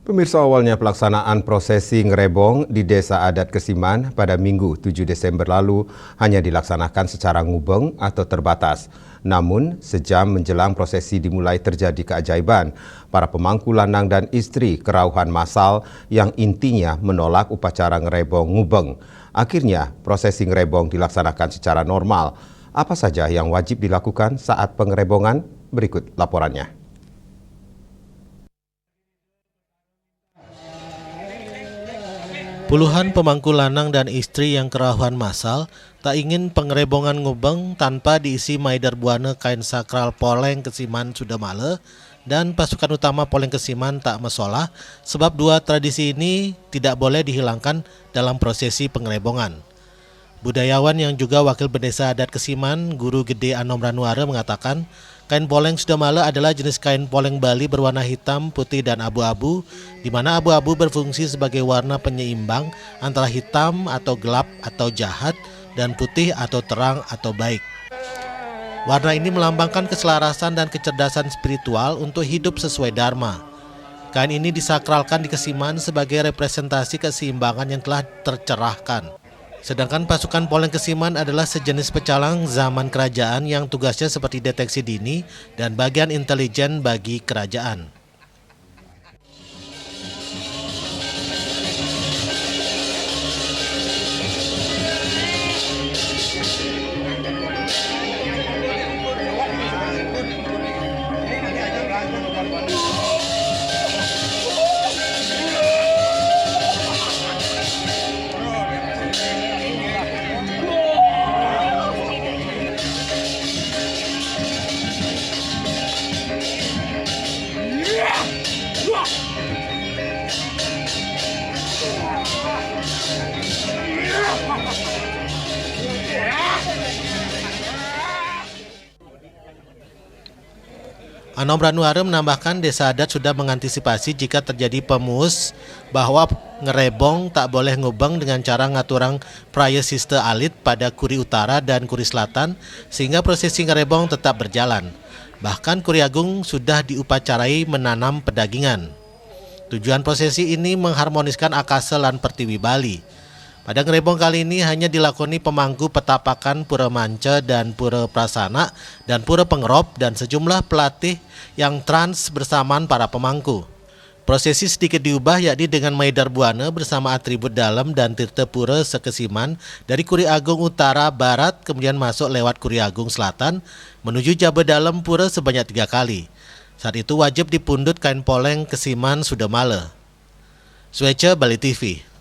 Pemirsa, awalnya pelaksanaan prosesi ngerebong di Desa Adat Kesiman pada Minggu 7 Desember lalu hanya dilaksanakan secara ngubeng atau terbatas. Namun, sejam menjelang prosesi dimulai terjadi keajaiban. Para pemangku lanang dan istri kerauhan massal yang intinya menolak upacara ngerebong ngubeng. Akhirnya, prosesi ngerebong dilaksanakan secara normal. Apa saja yang wajib dilakukan saat pengerebongan? Berikut laporannya. Puluhan pemangku lanang dan istri yang kerauhan massal tak ingin pengerebongan ngubeng tanpa diisi Maidar Buana kain sakral Poleng Kesiman Sudamale dan pasukan utama Poleng Kesiman tak mesolah sebab dua tradisi ini tidak boleh dihilangkan dalam prosesi pengerebongan. Budayawan yang juga wakil Bendesa Adat Kesiman, Guru Gede Anom Ranuare mengatakan, kain poleng Sudamale adalah jenis kain poleng Bali berwarna hitam, putih, dan abu-abu, di mana abu-abu berfungsi sebagai warna penyeimbang antara hitam atau gelap atau jahat, dan putih atau terang atau baik. Warna ini melambangkan keselarasan dan kecerdasan spiritual untuk hidup sesuai dharma. Kain ini disakralkan di Kesiman sebagai representasi keseimbangan yang telah tercerahkan. Sedangkan pasukan Poleng Kesiman adalah sejenis pecalang zaman kerajaan yang tugasnya seperti deteksi dini dan bagian intelijen bagi kerajaan. Anom Ranuare menambahkan Desa Adat sudah mengantisipasi jika terjadi pemus bahwa ngerebong tak boleh ngubeng dengan cara ngaturang praya siste alit pada Kuri Utara dan Kuri Selatan sehingga prosesi ngerebong tetap berjalan. Bahkan Kuri Agung sudah diupacarai menanam pedagingan. Tujuan prosesi ini mengharmoniskan akase lan pertiwi Bali. Pada ngerebong kali ini hanya dilakoni pemangku Petapakan Pura Manca dan Pura Prasana dan Pura Pengerop dan sejumlah pelatih yang trans bersamaan para pemangku. Prosesi sedikit diubah yakni dengan Maidar Buana bersama atribut dalam dan tirta pura sekesiman dari Kuri Agung Utara Barat kemudian masuk lewat Kuri Agung Selatan menuju Jabe Dalam Pura sebanyak 3 kali. Saat itu wajib dipundut kain poleng Kesiman Sudamale. Sueca Bali TV.